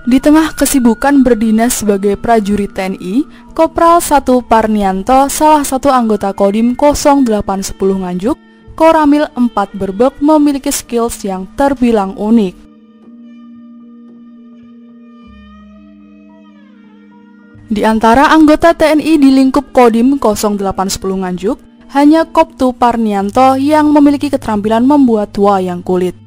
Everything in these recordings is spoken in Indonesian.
Di tengah kesibukan berdinas sebagai prajurit TNI, Kopral 1 Parnianto, salah satu anggota Kodim 0810 Nganjuk, Koramil 4 Berbek, memiliki skills yang terbilang unik. Di antara anggota TNI di lingkup Kodim 0810 Nganjuk, hanya Koptu Parnianto yang memiliki keterampilan membuat wayang kulit.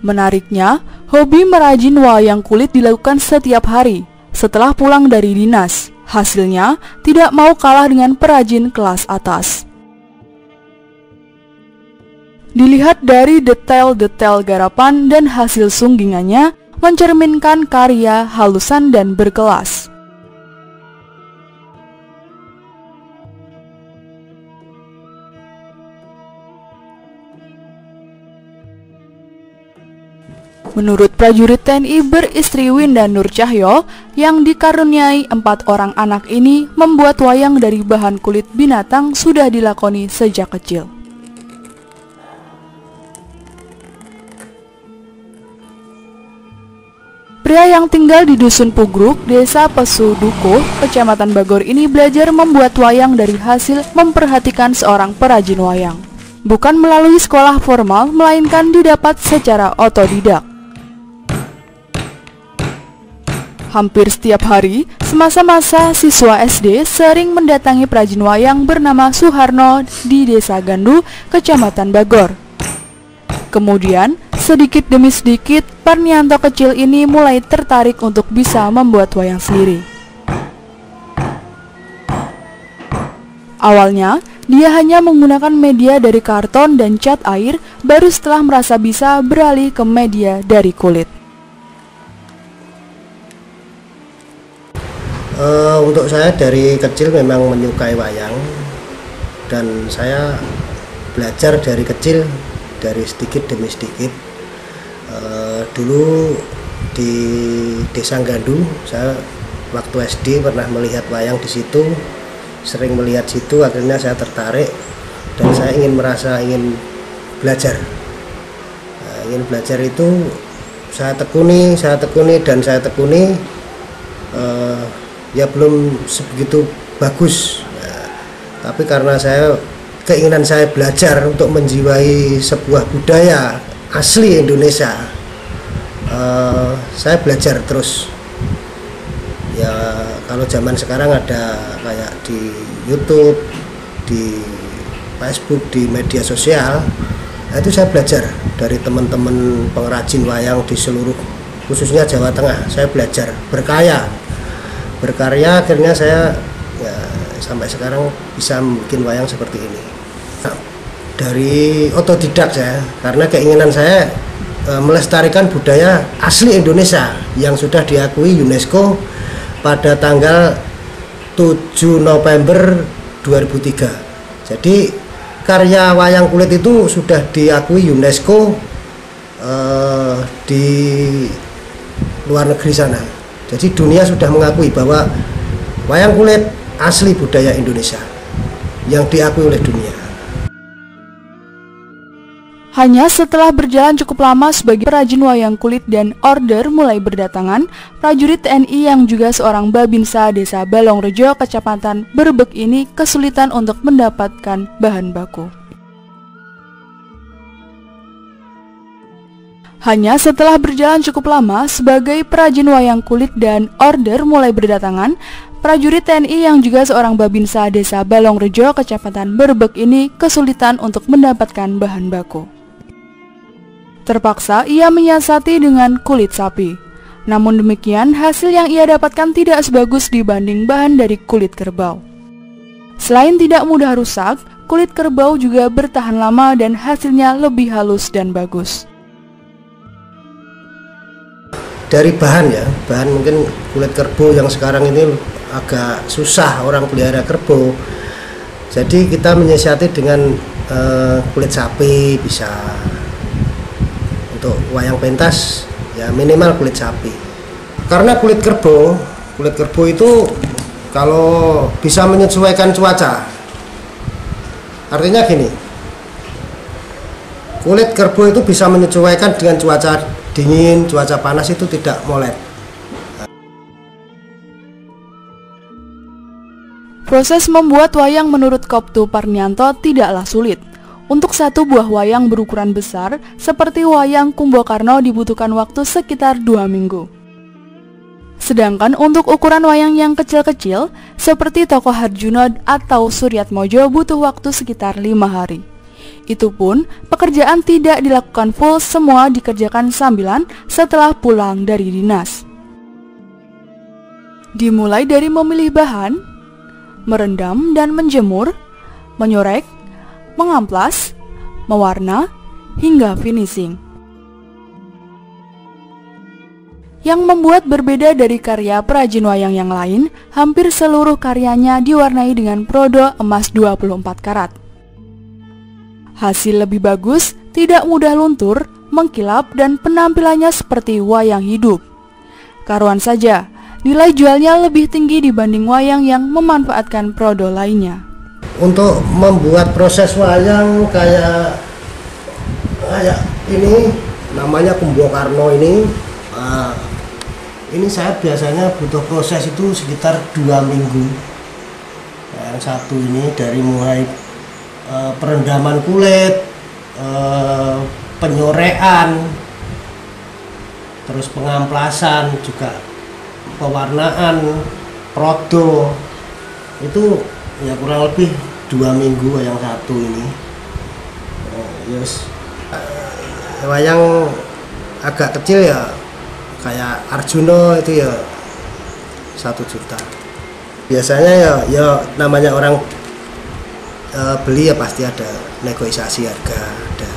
Menariknya, hobi merajin wayang kulit dilakukan setiap hari setelah pulang dari dinas. Hasilnya tidak mau kalah dengan perajin kelas atas. Dilihat dari detail-detail garapan dan hasil sunggingannya, mencerminkan karya halusan dan berkelas. Menurut prajurit TNI beristri Winda Nur Cahyo yang dikaruniai 4 orang anak ini, membuat wayang dari bahan kulit binatang sudah dilakoni sejak kecil. Pria yang tinggal di Dusun Pugruk, Desa Pesudukuh, Kecamatan Bagor ini belajar membuat wayang dari hasil memperhatikan seorang perajin wayang. Bukan melalui sekolah formal, melainkan didapat secara otodidak. Hampir setiap hari, semasa-masa siswa SD sering mendatangi perajin wayang bernama Suharno di Desa Gandu, Kecamatan Bagor. Kemudian, sedikit demi sedikit, Parnianto kecil ini mulai tertarik untuk bisa membuat wayang sendiri. Awalnya, dia hanya menggunakan media dari karton dan cat air, baru setelah merasa bisa beralih ke media dari kulit. Untuk saya dari kecil memang menyukai wayang, dan saya belajar dari kecil, dari sedikit demi sedikit. Dulu di Desa Gandu, saya waktu SD pernah melihat wayang di situ, sering melihat situ, akhirnya saya tertarik dan saya ingin belajar. Ingin belajar itu saya tekuni dan saya tekuni. Ya belum sebegitu bagus, tapi karena keinginan saya belajar untuk menjiwai sebuah budaya asli Indonesia, saya belajar terus. Ya kalau zaman sekarang ada kayak di YouTube, di Facebook, di media sosial, itu saya belajar dari teman-teman pengrajin wayang di seluruh, khususnya Jawa Tengah. Saya belajar berkarya, akhirnya saya sampai sekarang bisa bikin wayang seperti ini. Dari otodidak saya, karena keinginan saya melestarikan budaya asli Indonesia yang sudah diakui UNESCO pada tanggal 7 November 2003. Jadi karya wayang kulit itu sudah diakui UNESCO di luar negeri sana. Jadi dunia sudah mengakui bahwa wayang kulit asli budaya Indonesia yang diakui oleh dunia. Hanya setelah berjalan cukup lama sebagai perajin wayang kulit dan order mulai berdatangan, prajurit TNI yang juga seorang babinsa Desa Balongrejo, Kecamatan Berbek ini kesulitan untuk mendapatkan bahan baku. Hanya setelah berjalan cukup lama sebagai perajin wayang kulit dan order mulai berdatangan, prajurit TNI yang juga seorang babinsa Desa Balongrejo, Kecamatan Berbek ini kesulitan untuk mendapatkan bahan baku. Terpaksa ia menyiasati dengan kulit sapi. Namun demikian, hasil yang ia dapatkan tidak sebagus dibanding bahan dari kulit kerbau. Selain tidak mudah rusak, kulit kerbau juga bertahan lama dan hasilnya lebih halus dan bagus. Dari bahan mungkin kulit kerbau yang sekarang ini agak susah orang pelihara kerbau. Jadi kita menyiasati dengan kulit sapi bisa. Untuk wayang pentas ya minimal kulit sapi. Karena kulit kerbau itu kalau bisa menyesuaikan cuaca. Artinya gini, Kulit kerbau itu bisa menyesuaikan dengan cuaca dingin, cuaca panas itu tidak molet. Proses membuat wayang menurut Koptu Parnianto tidaklah sulit. Untuk satu buah wayang berukuran besar, seperti wayang Kumbakarna dibutuhkan waktu sekitar 2 minggu. Sedangkan untuk ukuran wayang yang kecil-kecil, seperti Tokoh Harjuno atau Suryatmojo butuh waktu sekitar 5 hari. Itu pun, pekerjaan tidak dilakukan full, semua dikerjakan sambilan setelah pulang dari dinas. Dimulai dari memilih bahan, merendam dan menjemur, menyorek, mengamplas, mewarna, hingga finishing. Yang membuat berbeda dari karya perajin wayang yang lain, hampir seluruh karyanya diwarnai dengan prodo emas 24 karat. Hasil lebih bagus, tidak mudah luntur, mengkilap, dan penampilannya seperti wayang hidup. Karuan saja, nilai jualnya lebih tinggi dibanding wayang yang memanfaatkan prodo lainnya. Untuk membuat proses wayang kayak ini, namanya Kumbakarna ini saya biasanya butuh proses itu sekitar 2 minggu. Yang satu ini dari mulai perendaman kulit, penyorean, terus pengamplasan, juga pewarnaan, prodo, itu ya kurang lebih 2 minggu yang satu ini. Wayang agak kecil ya kayak Arjuno itu ya 1 juta. Biasanya ya namanya orang beli ya pasti ada negosiasi harga ada.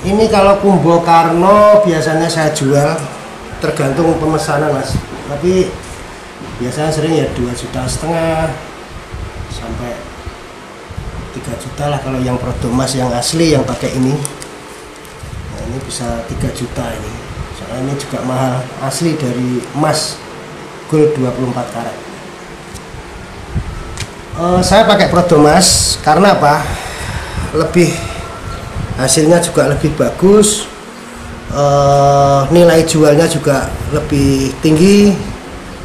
Ini kalau Kumbakarna biasanya saya jual tergantung pemesanan mas, tapi biasanya sering ya 2,5 juta sampai 3 juta lah kalau yang prodo emas yang asli yang pakai ini. Nah, ini bisa 3 juta ini, soalnya ini juga mahal, asli dari emas gold 24 karat. Saya pakai prodo emas karena apa? Lebih hasilnya juga lebih bagus, nilai jualnya juga lebih tinggi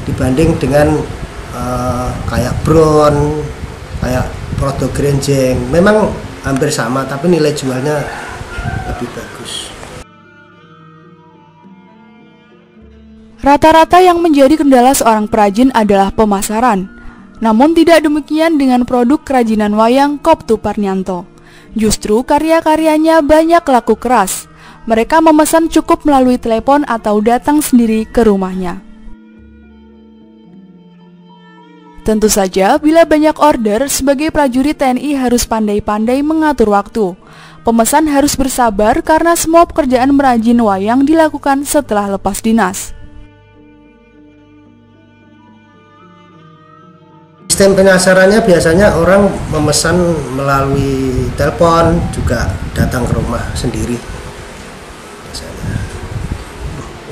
dibanding dengan kayak brown, kayak prodo grenjeng. Memang hampir sama tapi nilai jualnya lebih bagus. Rata-rata yang menjadi kendala seorang perajin adalah pemasaran. Namun tidak demikian dengan produk kerajinan wayang Koptu Parnianto. Justru karya-karyanya banyak laku keras. Mereka memesan cukup melalui telepon atau datang sendiri ke rumahnya. Tentu saja, bila banyak order, sebagai prajurit TNI harus pandai-pandai mengatur waktu. Pemesan harus bersabar karena semua pekerjaan merajin wayang dilakukan setelah lepas dinas. Sistem pemasarannya biasanya orang memesan melalui telepon, juga datang ke rumah sendiri. Biasanya.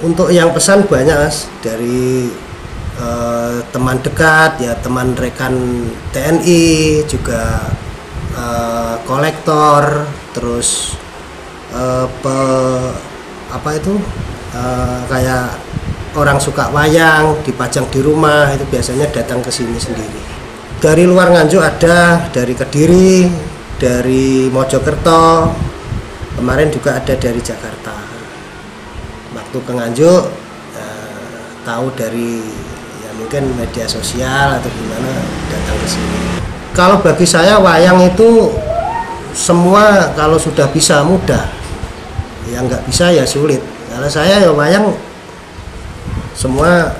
Untuk yang pesan banyak mas, dari teman dekat, ya teman rekan TNI, juga kolektor, terus kayak orang suka wayang dipajang di rumah, itu biasanya datang ke sini sendiri. Dari luar Nganjuk ada, dari Kediri, dari Mojokerto, kemarin juga ada dari Jakarta. Waktu ke Nganjuk tahu dari ya mungkin media sosial atau gimana, datang ke sini. Kalau bagi saya wayang itu semua kalau sudah bisa mudah, yang nggak bisa ya sulit. Kalau saya ya wayang semua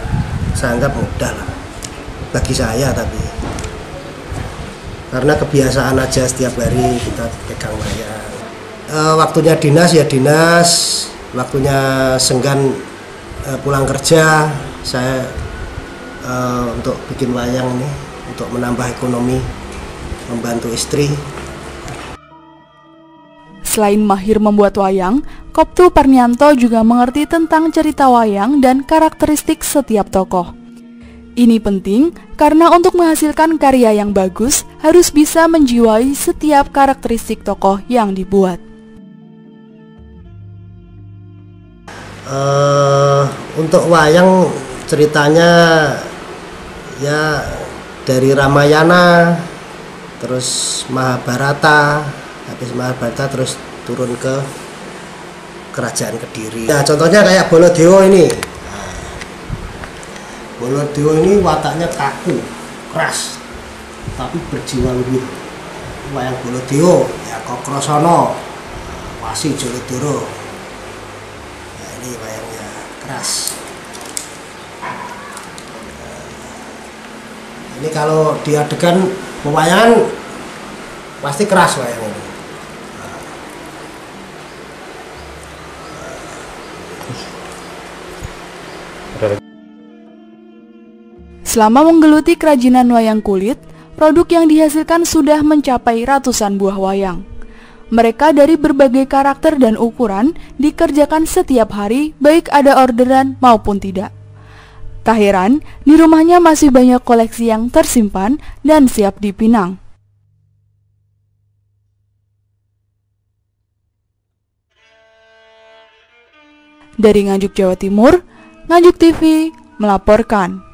saya anggap mudah lah bagi saya, tapi karena kebiasaan aja setiap hari kita pegang wayang. Waktunya dinas ya dinas, waktunya senggan pulang kerja saya untuk bikin wayang ini untuk menambah ekonomi, membantu istri. Selain mahir membuat wayang, Koptu Parnianto juga mengerti tentang cerita wayang dan karakteristik setiap tokoh. Ini penting karena untuk menghasilkan karya yang bagus harus bisa menjiwai setiap karakteristik tokoh yang dibuat. Untuk wayang ceritanya ya dari Ramayana, terus Mahabharata, habis Mahabharata terus turun ke Kerajaan Kediri. Nah, contohnya kayak Baladewa ini. Nah, Baladewa ini wataknya kaku, keras, tapi berjiwa luhur. Wayang Baladewa ya Kokrasana, Wasi Jaladara. Nah, ini wayangnya keras. Ini kalau di adegan pewayangan pasti keras wayang ini. Selama menggeluti kerajinan wayang kulit, produk yang dihasilkan sudah mencapai ratusan buah wayang. Mereka dari berbagai karakter dan ukuran dikerjakan setiap hari, baik ada orderan maupun tidak. Tak heran, di rumahnya masih banyak koleksi yang tersimpan dan siap dipinang. Dari Nganjuk, Jawa Timur, Nganjuk TV melaporkan.